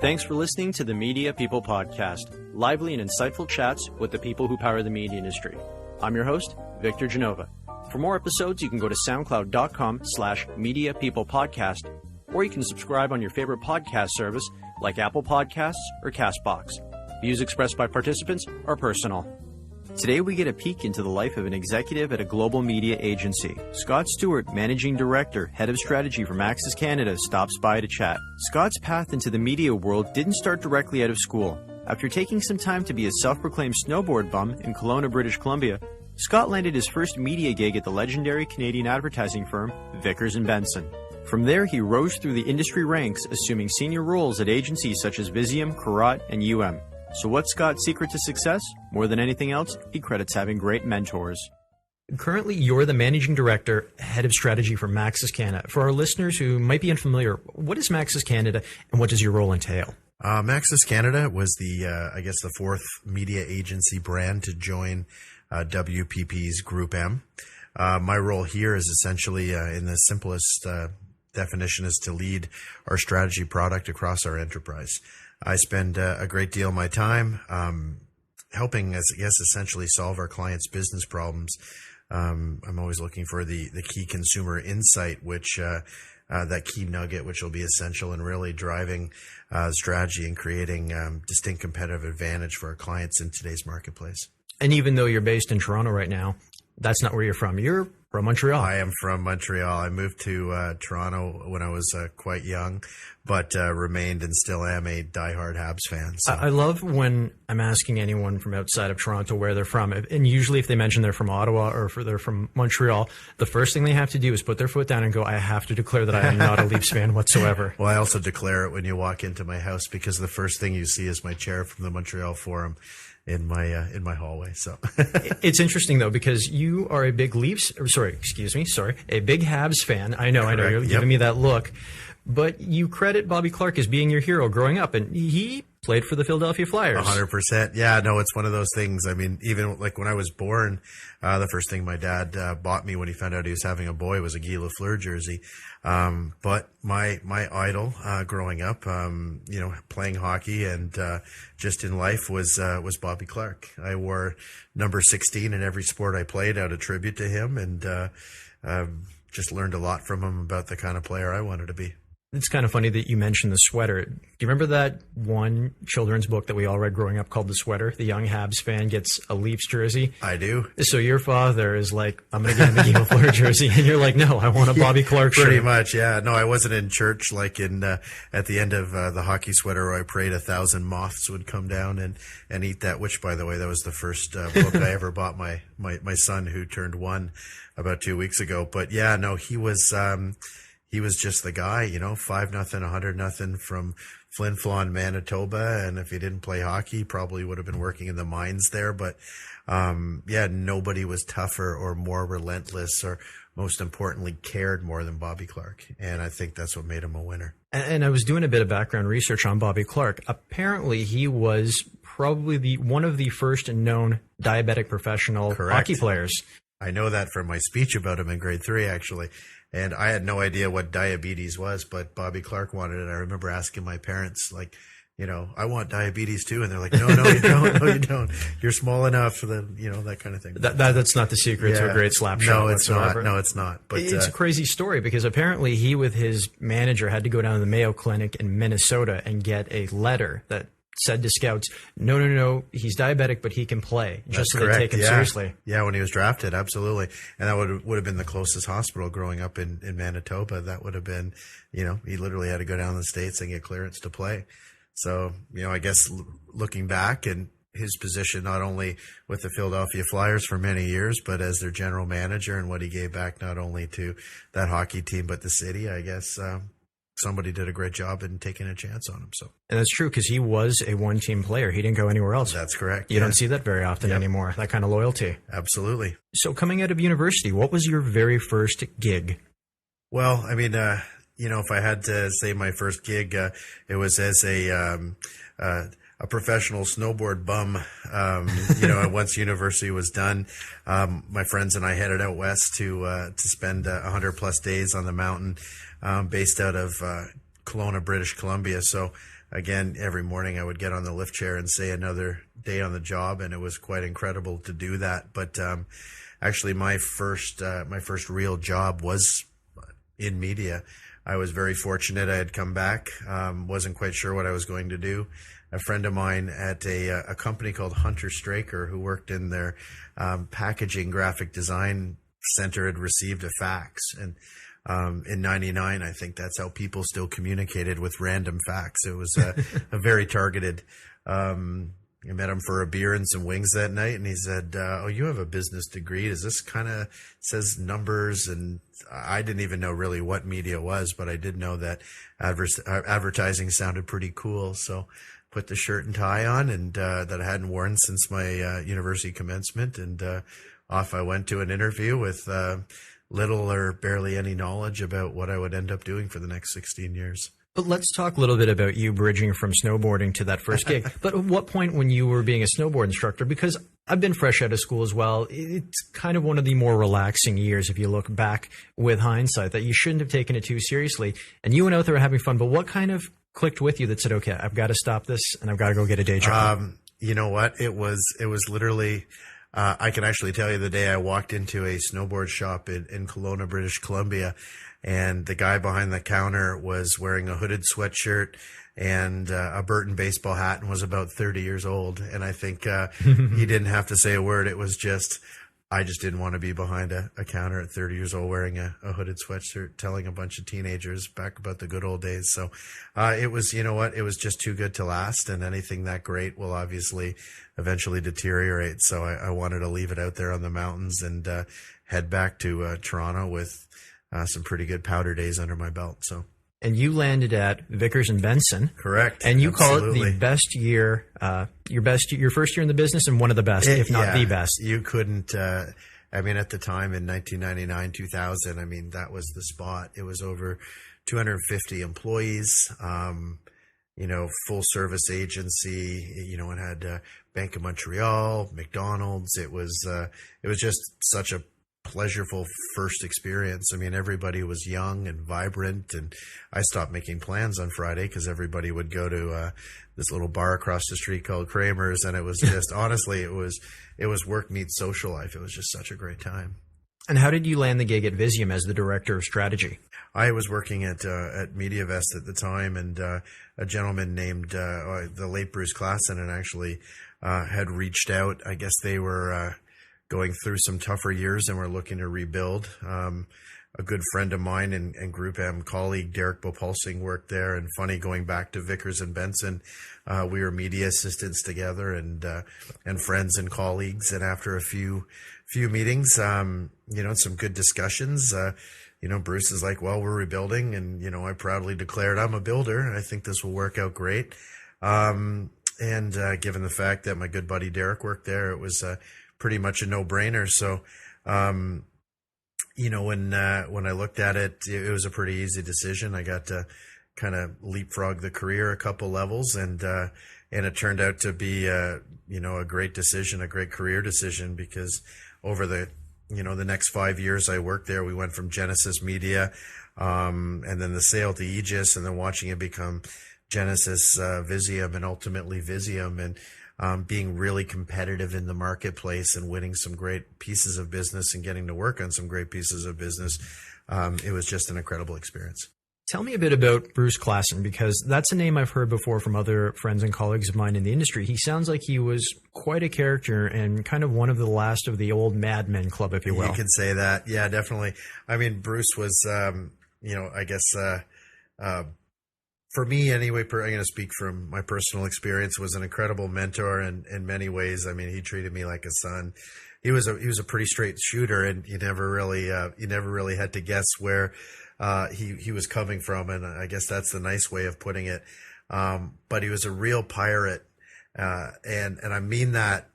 Thanks for listening to the Media People Podcast, lively and insightful chats with the people who power the media industry. I'm your host, Victor Genova. For more episodes, you can go to soundcloud.com/mediapeoplepodcast, or you can subscribe on your favorite podcast service like Apple Podcasts or CastBox. Views expressed by participants are personal. Today we get a peek into the life of an executive at a global media agency. Scott Stewart, Managing Director, Head of Strategy for Maxus Canada, stops by to chat. Scott's path into the media world didn't start directly out of school. After taking some time to be a self-proclaimed snowboard bum in Kelowna, British Columbia, Scott landed his first media gig at the legendary Canadian advertising firm, Vickers Benson. From there, he rose through the industry ranks, assuming senior roles at agencies such as Vizuem, Carat, and UM. So what's Scott's secret to success? More than anything else, he credits having great mentors. Currently, you're the Managing Director, Head of Strategy for Maxus Canada. For our listeners who might be unfamiliar, what is Maxus Canada and what does your role entail? Maxus Canada was the fourth media agency brand to join WPP's Group M. My role here is essentially, in the simplest definition, is to lead our strategy product across our enterprise. I spend a great deal of my time helping, essentially solve our clients' business problems. I'm always looking for the key consumer insight, which that key nugget, which will be essential in really driving strategy and creating distinct competitive advantage for our clients in today's marketplace. And even though you're based in Toronto right now, that's not where you're from. You're from Montreal. I am from Montreal. I moved to Toronto when I was quite young, but remained and still am a diehard Habs fan. So. I love when I'm asking anyone from outside of Toronto where they're from. And usually if they mention they're from Ottawa or if they're from Montreal, the first thing they have to do is put their foot down and go, I have to declare that I am not a Leafs fan whatsoever. Well, I also declare it when you walk into my house because the first thing you see is my chair from the Montreal Forum in my hallway. So it's interesting though, because you are a big a big Habs fan. I know you're giving me that look, but you credit Bobby Clarke as being your hero growing up, and he played for the Philadelphia Flyers. 100%. Yeah, no, it's one of those things. I mean, even like when I was born, the first thing my dad bought me when he found out he was having a boy was a Guy Lafleur jersey. But my idol growing up, playing hockey and just in life was Bobby Clarke. I wore number 16 in every sport I played out of tribute to him, and just learned a lot from him about the kind of player I wanted to be. It's kind of funny that you mentioned the sweater. Do you remember that one children's book that we all read growing up called The Sweater? The young Habs fan gets a Leafs jersey. I do. So your father is like, I'm going to get him a Guy Lafleur jersey. And you're like, no, I want a Bobby Clarke shirt. Pretty much, yeah. No, I wasn't in church like at the end of the hockey sweater where I prayed 1,000 moths would come down and eat that, which, by the way, that was the first book I ever bought my son, who turned 1 about 2 weeks ago. But yeah, no, he was just the guy, 5-0, 100-0 from Flin Flon, Manitoba. And if he didn't play hockey, he probably would have been working in the mines there. But, nobody was tougher or more relentless or, most importantly, cared more than Bobby Clarke. And I think that's what made him a winner. And I was doing a bit of background research on Bobby Clarke. Apparently, he was probably one of the first known diabetic professional hockey players. I know that from my speech about him in grade 3, actually. And I had no idea what diabetes was, but Bobby Clarke wanted it. I remember asking my parents, like, I want diabetes too. And they're like, no, you don't. No, you don't. You're small enough for that kind of thing. That's not the secret to a great slap shot. No, it's not. No, it's not. But it's a crazy story because apparently he, with his manager, had to go down to the Mayo Clinic in Minnesota and get a letter that said to scouts, no, he's diabetic, but he can play, just so they take him seriously. Yeah, when he was drafted, absolutely. And that would have been the closest hospital growing up in Manitoba. That would have been, he literally had to go down to the States and get clearance to play. So, I guess looking back and his position, not only with the Philadelphia Flyers for many years, but as their general manager and what he gave back not only to that hockey team, but the city, I guess, somebody did a great job in taking a chance on him. So, and that's true because he was a one-team player. He didn't go anywhere else. That's correct. You don't see that very often anymore, that kind of loyalty. Absolutely. So coming out of university, what was your very first gig? Well, I mean, if I had to say my first gig, it was as a professional snowboard bum. Once university was done, my friends and I headed out west to spend 100+ days on the mountain, based out of Kelowna, British Columbia. So again, every morning I would get on the lift chair and say another day on the job, and it was quite incredible to do that. But actually, my first real job was in media. I was very fortunate. I had come back, wasn't quite sure what I was going to do. A friend of mine at a company called Hunter Straker, who worked in their packaging graphic design center, had received a fax. And in '99, I think that's how people still communicated, with random fax. It was a very targeted. I met him for a beer and some wings that night, and he said, "Oh, you have a business degree. Does this kind of says numbers?" And I didn't even know really what media was, but I did know that advertising sounded pretty cool. So put the shirt and tie on, and that I hadn't worn since my university commencement, and off I went to an interview with little or barely any knowledge about what I would end up doing for the next 16 years. But let's talk a little bit about you bridging from snowboarding to that first gig. But at what point when you were being a snowboard instructor, because I've been fresh out of school as well, it's kind of one of the more relaxing years if you look back with hindsight, that you shouldn't have taken it too seriously. And you went out there having fun, but what kind of clicked with you that said, okay, I've got to stop this and I've got to go get a day job? You know what? It was literally, I can actually tell you the day I walked into a snowboard shop in Kelowna, British Columbia, and the guy behind the counter was wearing a hooded sweatshirt and a Burton baseball hat and was about 30 years old. And I think he didn't have to say a word. It was just, I just didn't want to be behind a counter at 30 years old wearing a hooded sweatshirt telling a bunch of teenagers back about the good old days. So it was, you know what, it was just too good to last, and anything that great will obviously eventually deteriorate. So I wanted to leave it out there on the mountains and head back to Toronto with some pretty good powder days under my belt. So. And you landed at Vickers and Benson. Correct. And you Absolutely. call it the best year, your first year in the business, and one of the best, if not the best. You couldn't, I mean, at the time in 1999, 2000, I mean, that was the spot. It was over 250 employees, you know, full service agency, you know, it had Bank of Montreal, McDonald's. It was just such a pleasurable first experience. I mean, everybody was young and vibrant, and I stopped making plans on Friday because everybody would go to this little bar across the street called Kramer's, and it was just honestly, it was work meets social life. It was just such a great time. And how did you land the gig at Vizuem as the director of strategy? I was working at MediaVest at the time, and a gentleman named the late Bruce Klassen and actually had reached out. I guess they were going through some tougher years and were looking to rebuild. A good friend of mine and Group M colleague, Derek Bopulsing, worked there. And funny, going back to Vickers and Benson, we were media assistants together and friends and colleagues. And after a few meetings, you know, some good discussions, you know, Bruce is like, well, we're rebuilding. And, you know, I proudly declared I'm a builder, and I think this will work out great. And given the fact that my good buddy Derek worked there, it was pretty much a no-brainer. So, you know, when I looked at it, it was a pretty easy decision. I got to kind of leapfrog the career a couple levels, and it turned out to be, you know, a great decision, a great career decision, because over the next 5 years I worked there, we went from Genesis Media, and then the sale to Aegis, and then watching it become Genesis, Vizuem, and ultimately Vizuem, and being really competitive in the marketplace and winning some great pieces of business and getting to work on some great pieces of business. It was just an incredible experience. Tell me a bit about Bruce Klassen, because that's a name I've heard before from other friends and colleagues of mine in the industry. He sounds like he was quite a character and kind of one of the last of the old Mad Men Club, if you will. You could say that. Yeah, definitely. I mean, Bruce was, you know, I guess, for me anyway, I'm going to speak from my personal experience, was an incredible mentor in many ways. I mean, he treated me like a son. He was a pretty straight shooter, and you never really had to guess where he was coming from, and I guess that's the nice way of putting it. But he was a real pirate, and I mean that.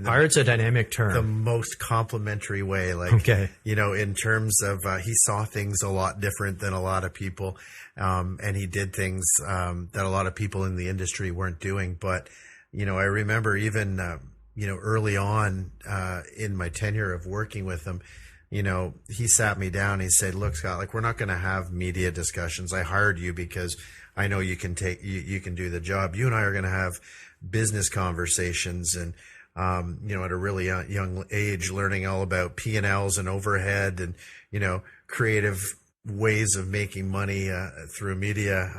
Pirate's a dynamic term. The most complimentary way, like, okay. You know, in terms of he saw things a lot different than a lot of people, and he did things that a lot of people in the industry weren't doing. But you know, I remember even you know, early on in my tenure of working with him, he sat me down. He said, "Look, Scott, like, we're not going to have media discussions. I hired you because I know you can do the job. You and I are going to have business conversations." And, at a really young age, learning all about P&Ls and overhead and, creative ways of making money through media.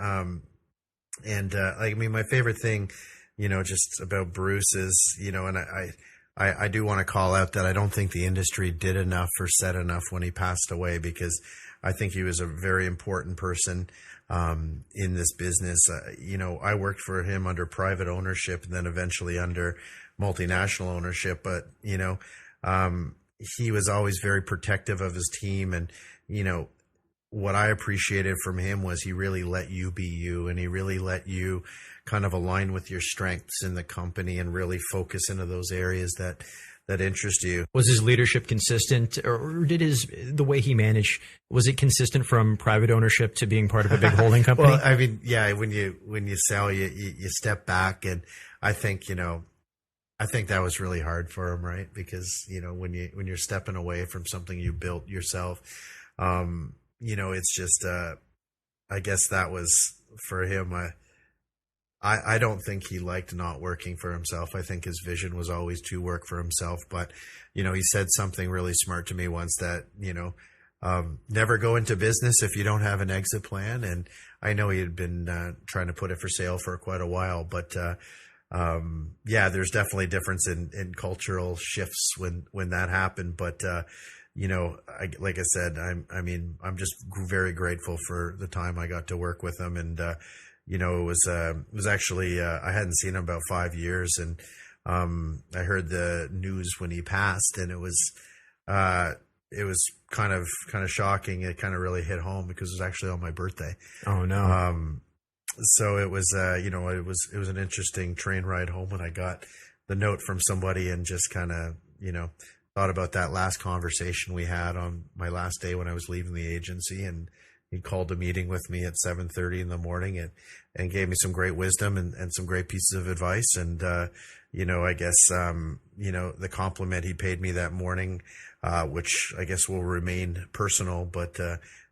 My favorite thing, just about Bruce is, and I do want to call out that I don't think the industry did enough or said enough when he passed away, because I think he was a very important person in this business. I worked for him under private ownership and then eventually under multinational ownership, but, he was always very protective of his team. And, what I appreciated from him was he really let you be you, and he really let you kind of align with your strengths in the company and really focus into those areas that interest you. Was his leadership consistent, or the way he managed, was it consistent from private ownership to being part of a big holding company? Well, I mean, yeah, when you sell, you step back, and I think that was really hard for him, right? Because, when you're stepping away from something you built yourself, it's just, I guess that was for him. I don't think he liked not working for himself. I think his vision was always to work for himself. But, he said something really smart to me once that, never go into business if you don't have an exit plan. And I know he had been trying to put it for sale for quite a while, but there's definitely a difference in cultural shifts when that happened. But, like I said, I'm just very grateful for the time I got to work with him. And, it was actually, I hadn't seen him about 5 years, and, I heard the news when he passed, and it was kind of shocking. It kind of really hit home because it was actually on my birthday. Oh no. So it was, it was an interesting train ride home when I got the note from somebody, and just kind of, thought about that last conversation we had on my last day when I was leaving the agency. And he called a meeting with me at 7:30 in the morning and gave me some great wisdom and some great pieces of advice. And, I guess, the compliment he paid me that morning, which I guess will remain personal, but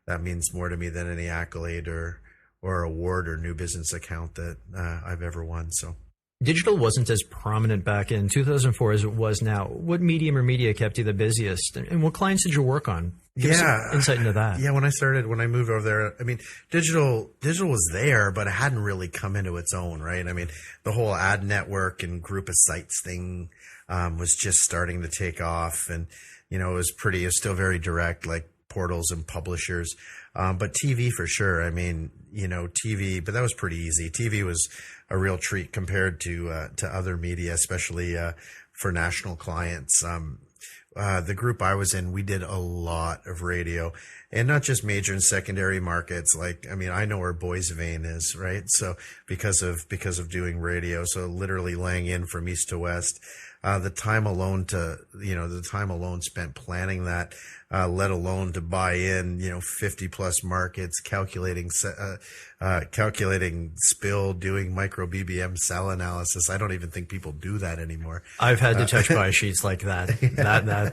that means more to me than any accolade or award or new business account that I've ever won. So. Digital wasn't as prominent back in 2004 as it was now. What medium or media kept you the busiest, and what clients did you work on? Give us some insight into that. Yeah, when I moved over there, I mean, digital was there, but it hadn't really come into its own, right? I mean, the whole ad network and group of sites thing was just starting to take off, and it was still very direct, like portals and publishers. But TV for sure. I mean, TV, but that was pretty easy. TV was a real treat compared to other media, especially for national clients. The group I was in, we did a lot of radio, and not just major and secondary markets. Like, I mean, I know where Vizuem is, right? So because of doing radio, so literally laying in from east to west. The time alone spent planning that, let alone to buy in, 50 plus markets, calculating spill, doing micro BBM cell analysis. I don't even think people do that anymore. I've had to touch buy sheets like that. Yeah.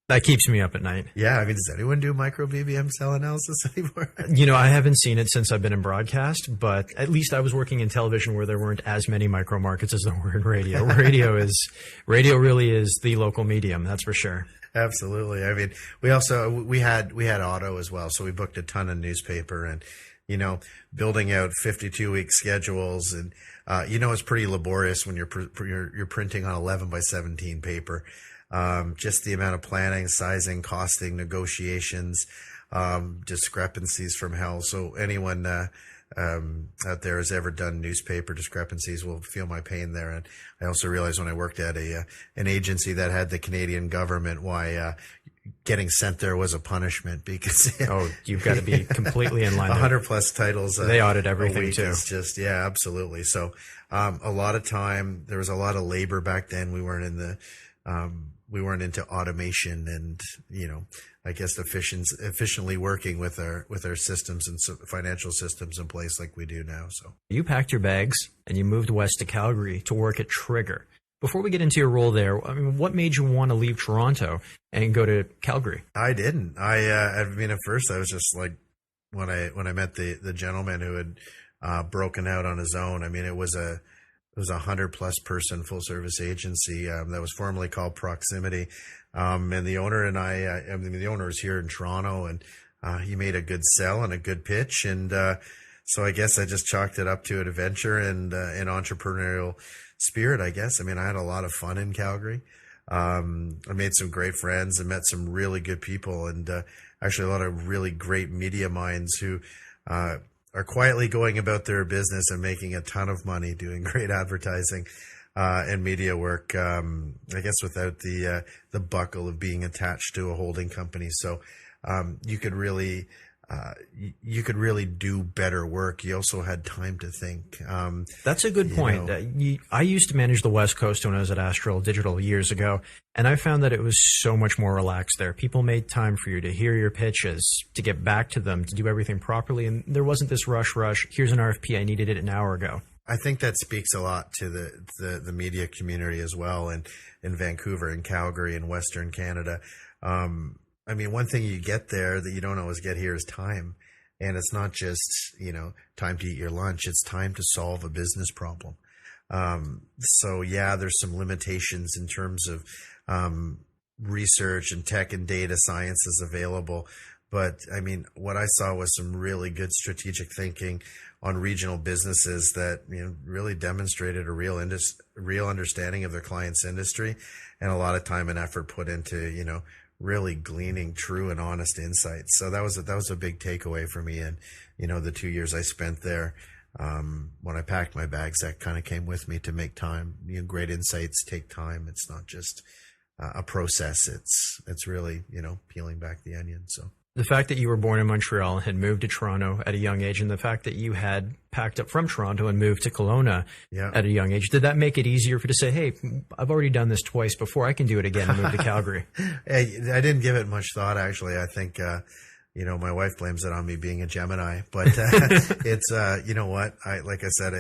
That keeps me up at night. Yeah. I mean, does anyone do micro BBM cell analysis anymore? I haven't seen it since I've been in broadcast, but at least I was working in television where there weren't as many micro markets as there were in radio. Radio really is the local medium. That's for sure. Absolutely. I mean, we had auto as well. So we booked a ton of newspaper, and, building out 52-week schedules, and, it's pretty laborious when you're printing on 11 by 17 paper. Just the amount of planning, sizing, costing, negotiations, discrepancies from hell. So anyone out there has ever done newspaper discrepancies will feel my pain there. And I also realized when I worked at an agency that had the Canadian government, why getting sent there was a punishment, because you've got to be completely in line. 100 plus titles. They audit everything too. It's just, yeah, absolutely. So a lot of time, there was a lot of labor back then. We weren't into automation and, I guess efficiently working with our systems and financial systems in place like we do now. So you packed your bags and you moved west to Calgary to work at Trigger. Before we get into your role there, I mean, what made you want to leave Toronto and go to Calgary? I didn't. I mean, at first I was just like, when I met the gentleman who had broken out on his own. I mean, it was a 100+ person full service agency that was formerly called Proximity, and the owner and I mean, the owner is here in Toronto, and he made a good sell and a good pitch, and so I guess I just chalked it up to an adventure and an entrepreneurial spirit, I guess. I mean, I had a lot of fun in Calgary. I made some great friends and met some really good people, and actually a lot of really great media minds who are quietly going about their business and making a ton of money doing great advertising and media work, I guess without the buckle of being attached to a holding company. So you could really do better work. You also had time to think. That's a good point. I used to manage the West Coast when I was at Astral Digital years ago, and I found that it was so much more relaxed there. People made time for you to hear your pitches, to get back to them, to do everything properly, and there wasn't this rush. Here's an RFP. I needed it an hour ago. I think that speaks a lot to the media community as well, and in Vancouver and Calgary and Western Canada. I mean, one thing you get there that you don't always get here is time. And it's not just, time to eat your lunch. It's time to solve a business problem. So yeah, there's some limitations in terms of research and tech and data sciences available. But I mean, what I saw was some really good strategic thinking on regional businesses that, really demonstrated a real understanding of their client's industry, and a lot of time and effort put into, really gleaning true and honest insights. So that was a big takeaway for me. And, the 2 years I spent there, when I packed my bags, that kind of came with me to make time. Great insights take time. It's not just a process. It's really, peeling back the onion. So the fact that you were born in Montreal and had moved to Toronto at a young age, and the fact that you had packed up from Toronto and moved to Kelowna at a young age, did that make it easier for you to say, hey, I've already done this twice before, I can do it again and move to Calgary? I didn't give it much thought, actually. I think, my wife blames it on me being a Gemini, but it's, what, like I said,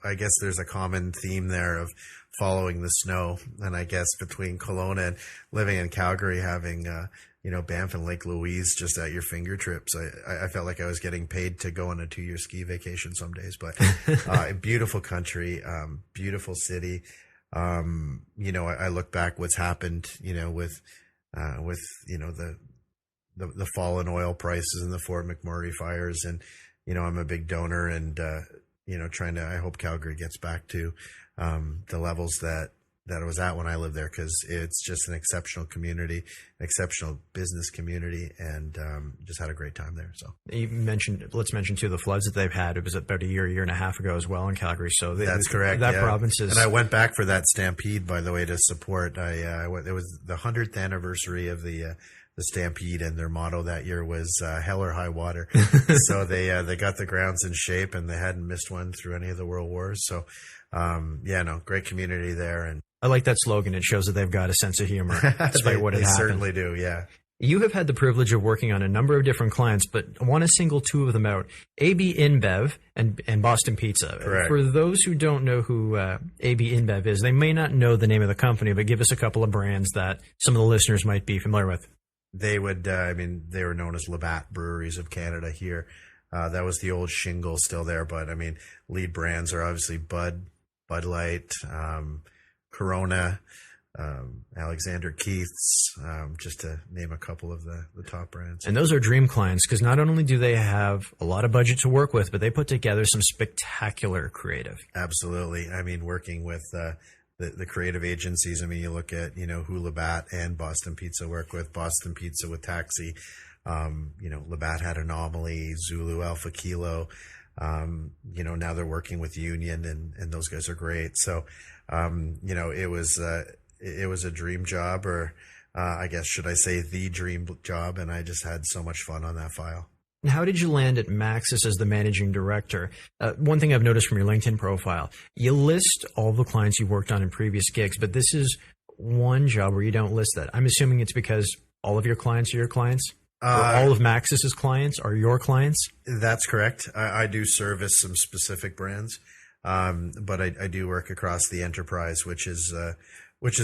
I guess there's a common theme there of following the snow. And I guess between Kelowna and living in Calgary, having, Banff and Lake Louise just at your fingertips. I felt like I was getting paid to go on a 2-year ski vacation some days, but beautiful country, beautiful city. I look back what's happened, with the fall in oil prices and the Fort McMurray fires. And, I'm a big donor, and, I hope Calgary gets back to the levels that it was at when I lived there, because it's just an exceptional community, an exceptional business community, and just had a great time there. So let's mention too the floods that they've had. It was about a year and a half ago as well in Calgary. So that's correct. That province is. And I went back for that stampede, by the way, to support. It was the 100th anniversary of the Stampede, and their motto that year was hell or high water. So they got the grounds in shape, and they hadn't missed one through any of the world wars. So great community there. And I like that slogan. It shows that they've got a sense of humor despite what had happened. They certainly do, yeah. You have had the privilege of working on a number of different clients, but I want to single two of them out, AB InBev and Boston Pizza. Correct. For those who don't know who AB InBev is, they may not know the name of the company, but give us a couple of brands that some of the listeners might be familiar with. They would, they were known as Labatt Breweries of Canada here. That was the old shingle still there, but lead brands are obviously Bud Light, Corona, Alexander Keith's, just to name a couple of the top brands. And those are dream clients, because not only do they have a lot of budget to work with, but they put together some spectacular creative. Absolutely. Working with the creative agencies, you look at, who Labatt and Boston Pizza work with. Boston Pizza with Taxi, Labatt had Anomaly, Zulu, Alpha Kilo. Now they're working with Union, and those guys are great. So, it was a dream job, or I guess, should I say the dream job. And I just had so much fun on that file. And how did you land at Maxus as the managing director? One thing I've noticed from your LinkedIn profile, you list all the clients you've worked on in previous gigs, but this is one job where you don't list that. I'm assuming it's because all of your clients are your clients? Or all of Maxus's clients are your clients? That's correct. I do service some specific brands. But I do work across the enterprise, which is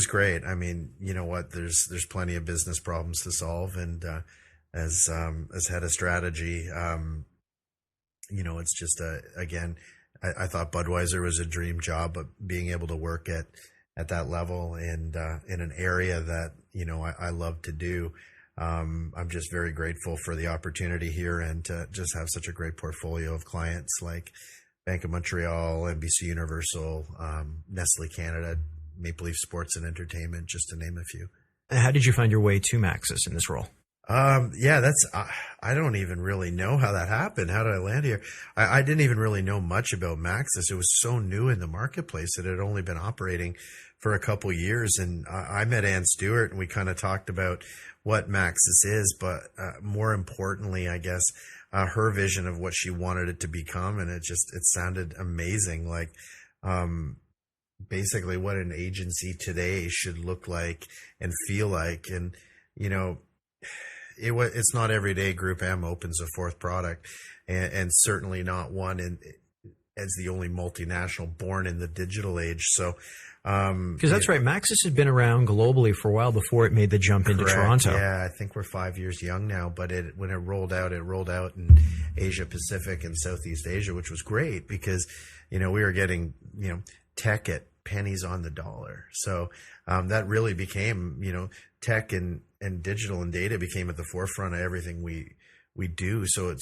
great. I mean, you know what? There's plenty of business problems to solve, and as head of strategy, you know, it's just again, I thought Budweiser was a dream job, but being able to work at that level and in an area that, you know, I love to do. I'm just very grateful for the opportunity here and to just have such a great portfolio of clients like Bank of Montreal, NBC Universal, Nestle Canada, Maple Leaf Sports and Entertainment, just to name a few. How did you find your way to Maxus in this role? Yeah, I don't even really know how that happened. How did I land here? I didn't even really know much about Maxus. It was so new in the marketplace. It had only been operating for a couple years. And I met Ann Stewart and we kind of talked about what Maxus is, but more importantly, I guess, her vision of what she wanted it to become. And it sounded amazing. Like, basically what an agency today should look like and feel like. And, you know, it's not every day Group M opens a fourth product, and certainly not one as the only multinational born in the digital age. So, because that's right, Maxus has been around globally for a while before it made the jump into Toronto. Yeah, I think we're 5 years young now, but when it rolled out in Asia Pacific and Southeast Asia, which was great because, you know, we were getting, you know, tech at pennies on the dollar. So that really became, you know, tech and digital and data became at the forefront of everything we do. So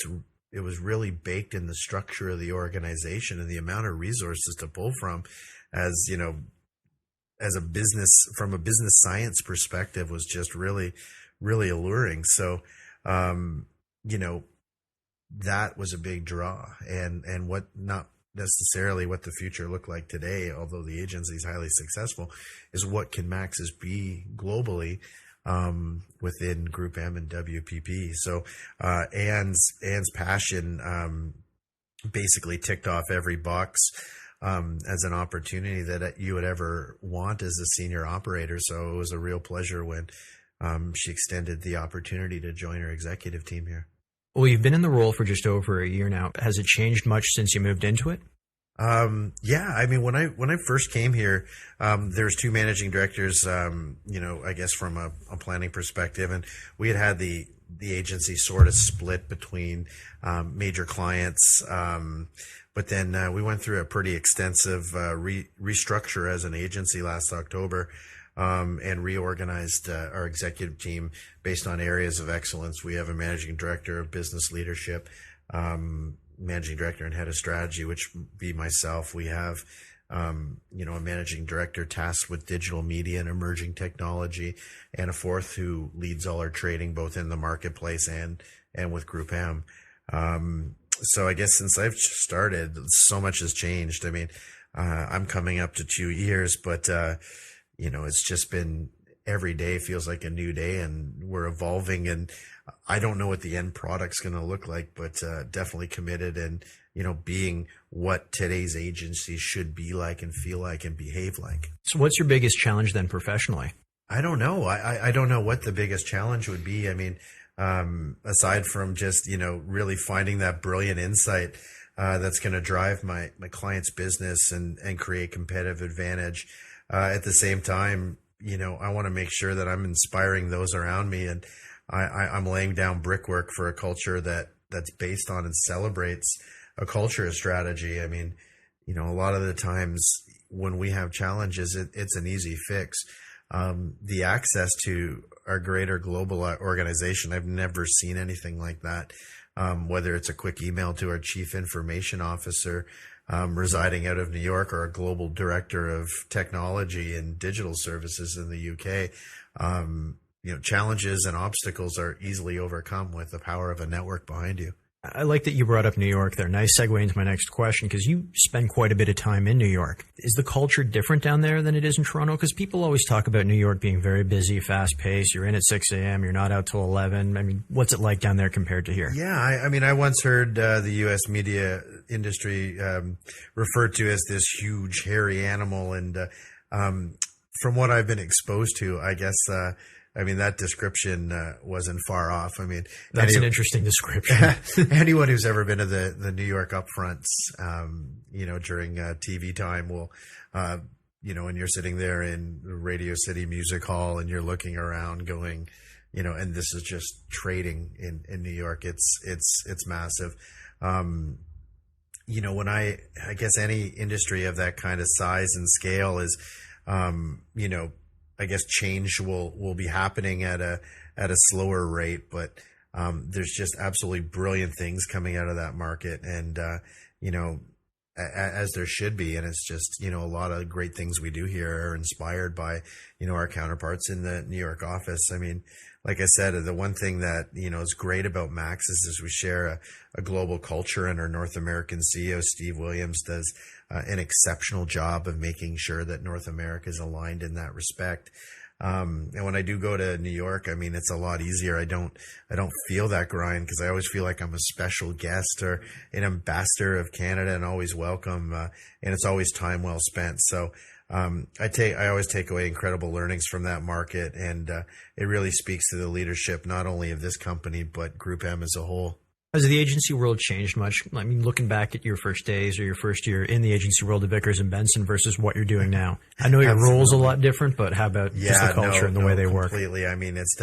it was really baked in the structure of the organization, and the amount of resources to pull from, as you know, as a business, from a business science perspective, was just really, really alluring. So, you know, that was a big draw, and what not necessarily what the future looked like today, although the agency is highly successful, is what can Maxus be globally within Group M and WPP. So Ann's passion basically ticked off every box as an opportunity that you would ever want as a senior operator. So it was a real pleasure when she extended the opportunity to join her executive team here. Well, you've been in the role for just over a year now. Has it changed much since you moved into it? Yeah, I mean, when I first came here, there was two managing directors, you know, I guess from a planning perspective, and we had the agency sort of split between, major clients. But then, we went through a pretty extensive, restructure as an agency last October, and reorganized, our executive team based on areas of excellence. We have a managing director of business leadership, managing director and head of strategy, which would be myself. We have, you know, a managing director tasked with digital media and emerging technology, and a fourth who leads all our trading, both in the marketplace and with Group M. So I guess since I've started, so much has changed. I mean, I'm coming up to 2 years, but, you know, it's just been every day feels like a new day, and we're evolving, and I don't know what the end product's going to look like, but definitely committed and, you know, being what today's agencies should be like and feel like and behave like. So what's your biggest challenge then professionally? I don't know. I don't know what the biggest challenge would be. I mean, aside from just, you know, really finding that brilliant insight that's going to drive my client's business and create competitive advantage. At the same time, you know, I want to make sure that I'm inspiring those around me, and I'm laying down brickwork for a culture that's based on and celebrates a culture of strategy. I mean, you know, a lot of the times when we have challenges, it's an easy fix. The access to our greater global organization, I've never seen anything like that. Whether it's a quick email to our chief information officer, residing out of New York, or a global director of technology and digital services in the UK, you know, challenges and obstacles are easily overcome with the power of a network behind you. I like that you brought up New York there. Nice segue into my next question, because you spend quite a bit of time in New York. Is the culture different down there than it is in Toronto? Because people always talk about New York being very busy, fast-paced. You're in at 6 a.m., you're not out till 11. I mean, what's it like down there compared to here? Yeah, I mean, I once heard the U.S. media industry referred to as this huge, hairy animal. And from what I've been exposed to, I guess I mean, that description wasn't far off. I mean, that's an interesting description. Anyone who's ever been to the New York upfronts, during TV time will, when you're sitting there in Radio City Music Hall and you're looking around going, and this is just trading in New York. It's massive. When I guess any industry of that kind of size and scale is, I guess change will be happening at a slower rate, but there's just absolutely brilliant things coming out of that market, and as there should be. And it's just, a lot of great things we do here are inspired by, our counterparts in the New York office. I mean, like I said, the one thing that, is great about Maxus is we share a global culture, and our North American CEO, Steve Williams, does an exceptional job of making sure that North America is aligned in that respect. And when I do go to New York, I mean, it's a lot easier. I don't feel that grind, because I always feel like I'm a special guest or an ambassador of Canada and always welcome. And it's always time well spent. So, I always take away incredible learnings from that market. And, it really speaks to the leadership, not only of this company, but Group M as a whole. Has the agency world changed much? I mean, looking back at your first days or your first year in the agency world of Vickers and Benson versus what you're doing now, I know your role's a lot different, but how about just the culture and the way they work? Completely. I mean, it's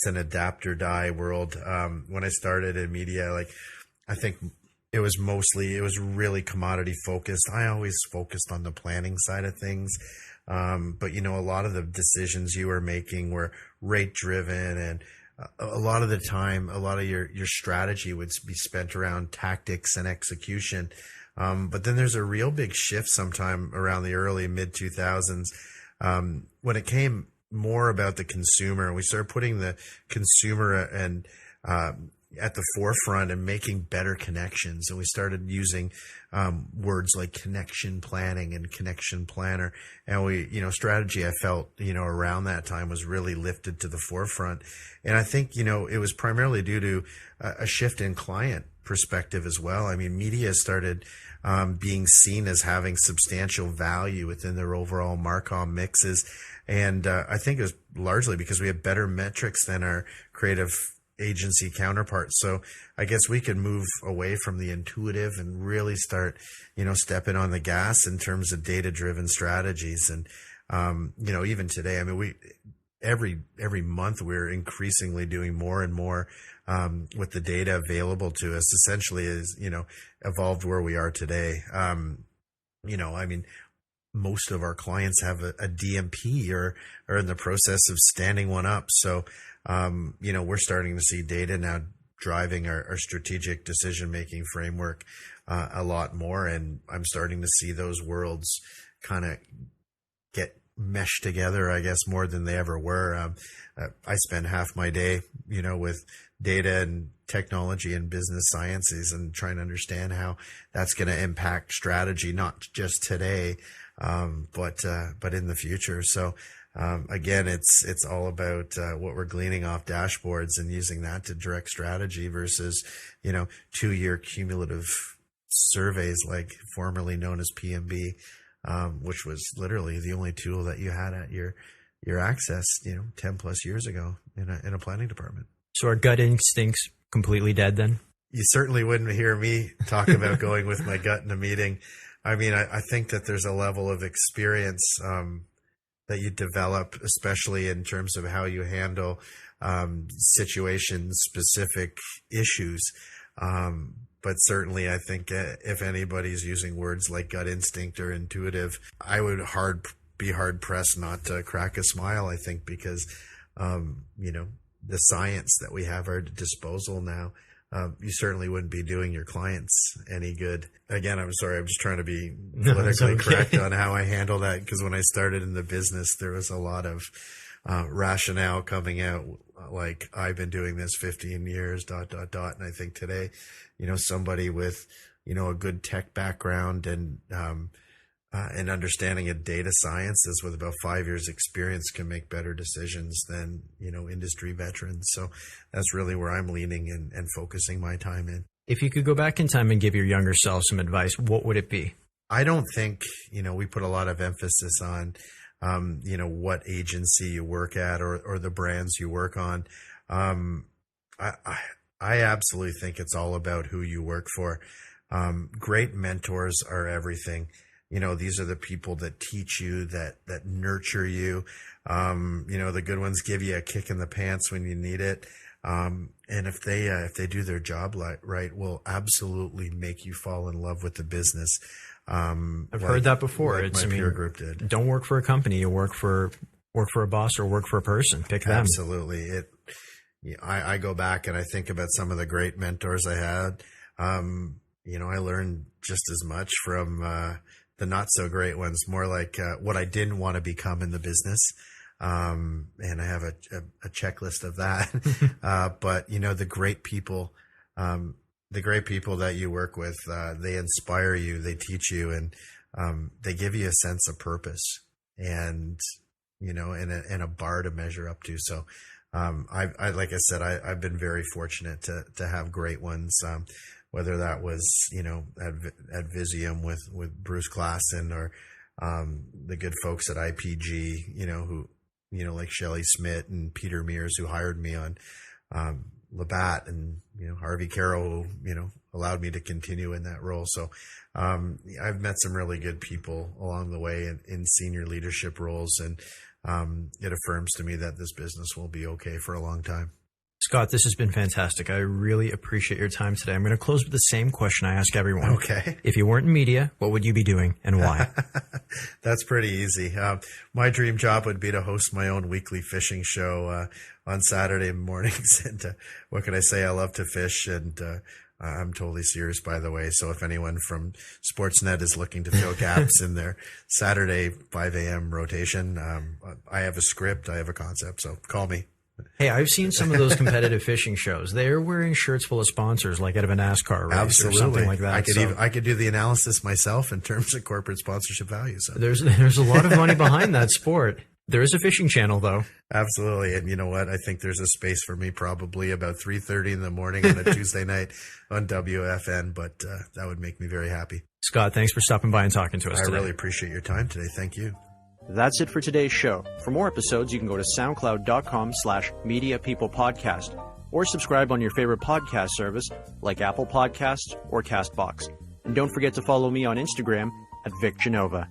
an adapt or die world. When I started in media, I think it was really commodity focused. I always focused on the planning side of things. But a lot of the decisions you were making were rate driven, and a lot of the time, a lot of your strategy would be spent around tactics and execution. But then there's a real big shift sometime around the early mid 2000s, when it came more about the consumer. We started putting the consumer and, at the forefront and making better connections. And we started using, words like connection planning and connection planner. And we, strategy, I felt, around that time was really lifted to the forefront. And I think, it was primarily due to a shift in client perspective as well. I mean, media started, being seen as having substantial value within their overall Marcom mixes. And, I think it was largely because we have better metrics than our creative agency counterparts. So I guess we can move away from the intuitive and really start, stepping on the gas in terms of data-driven strategies. And, even today, I mean, every month we're increasingly doing more and more, with the data available to us, essentially is, evolved where we are today. I mean, most of our clients have a DMP or are in the process of standing one up. So, we're starting to see data now driving our strategic decision-making framework, a lot more. And I'm starting to see those worlds kind of get meshed together, I guess, more than they ever were. I spend half my day, with data and technology and business sciences and trying to understand how that's going to impact strategy, not just today, but in the future. So, again, it's all about, what we're gleaning off dashboards and using that to direct strategy versus, 2-year cumulative surveys, like formerly known as PMB, which was literally the only tool that you had at your access, 10 plus years ago in a planning department. So our gut instincts completely dead then? You certainly wouldn't hear me talk about going with my gut in a meeting. I mean, I think that there's a level of experience, that you develop, especially in terms of how you handle, situation-specific issues. But certainly I think if anybody's using words like gut instinct or intuitive, I would be hard pressed not to crack a smile, I think, because, the science that we have at our disposal now, you certainly wouldn't be doing your clients any good. Again, I'm sorry, I'm just trying to be politically correct on how I handle that, because when I started in the business, there was a lot of rationale coming out, like, I've been doing this 15 years, ... And I think today, somebody with, a good tech background and understanding of data sciences with about 5 years experience can make better decisions than, industry veterans. So that's really where I'm leaning and focusing my time in. If you could go back in time and give your younger self some advice, what would it be? I don't think, we put a lot of emphasis on, what agency you work at or the brands you work on. I absolutely think it's all about who you work for. Great mentors are everything. These are the people that teach you, that nurture you. The good ones give you a kick in the pants when you need it. And if they do their job right, will absolutely make you fall in love with the business. I've heard that before. Like my peer group did. Don't work for a company. You work for a boss or work for a person. Pick them. Absolutely. I go back and I think about some of the great mentors I had. I learned just as much from the not so great ones, more like what I didn't want to become in the business. And I have a checklist of that. But the great people that you work with, they inspire you, they teach you, and they give you a sense of purpose and and a bar to measure up to. So I like I said, I've been very fortunate to have great ones. Whether that was at Vizuem with Bruce Klassen, or the good folks at IPG, who like Shelley Smith and Peter Mears, who hired me on Labatt, and Harvey Carroll, who allowed me to continue in that role. So I've met some really good people along the way in senior leadership roles, and it affirms to me that this business will be okay for a long time. Scott, this has been fantastic. I really appreciate your time today. I'm going to close with the same question I ask everyone. Okay. If you weren't in media, what would you be doing and why? That's pretty easy. My dream job would be to host my own weekly fishing show on Saturday mornings. And what can I say? I love to fish, and I'm totally serious, by the way. So if anyone from Sportsnet is looking to fill gaps in their Saturday 5 a.m. rotation, I have a script, I have a concept, so call me. Hey, I've seen some of those competitive fishing shows. They're wearing shirts full of sponsors, like out of a NASCAR race. Absolutely. Or something like that. I could do the analysis myself in terms of corporate sponsorship value. So there's a lot of money behind that sport. There is a fishing channel, though. Absolutely. And you know what? I think there's a space for me probably about 3:30 in the morning on a Tuesday night on WFN, but that would make me very happy. Scott, thanks for stopping by and talking to us today. I really appreciate your time today. Thank you. That's it for today's show. For more episodes, you can go to soundcloud.com/mediapeoplepodcast or subscribe on your favorite podcast service like Apple Podcasts or CastBox. And don't forget to follow me on Instagram at Vic Genova.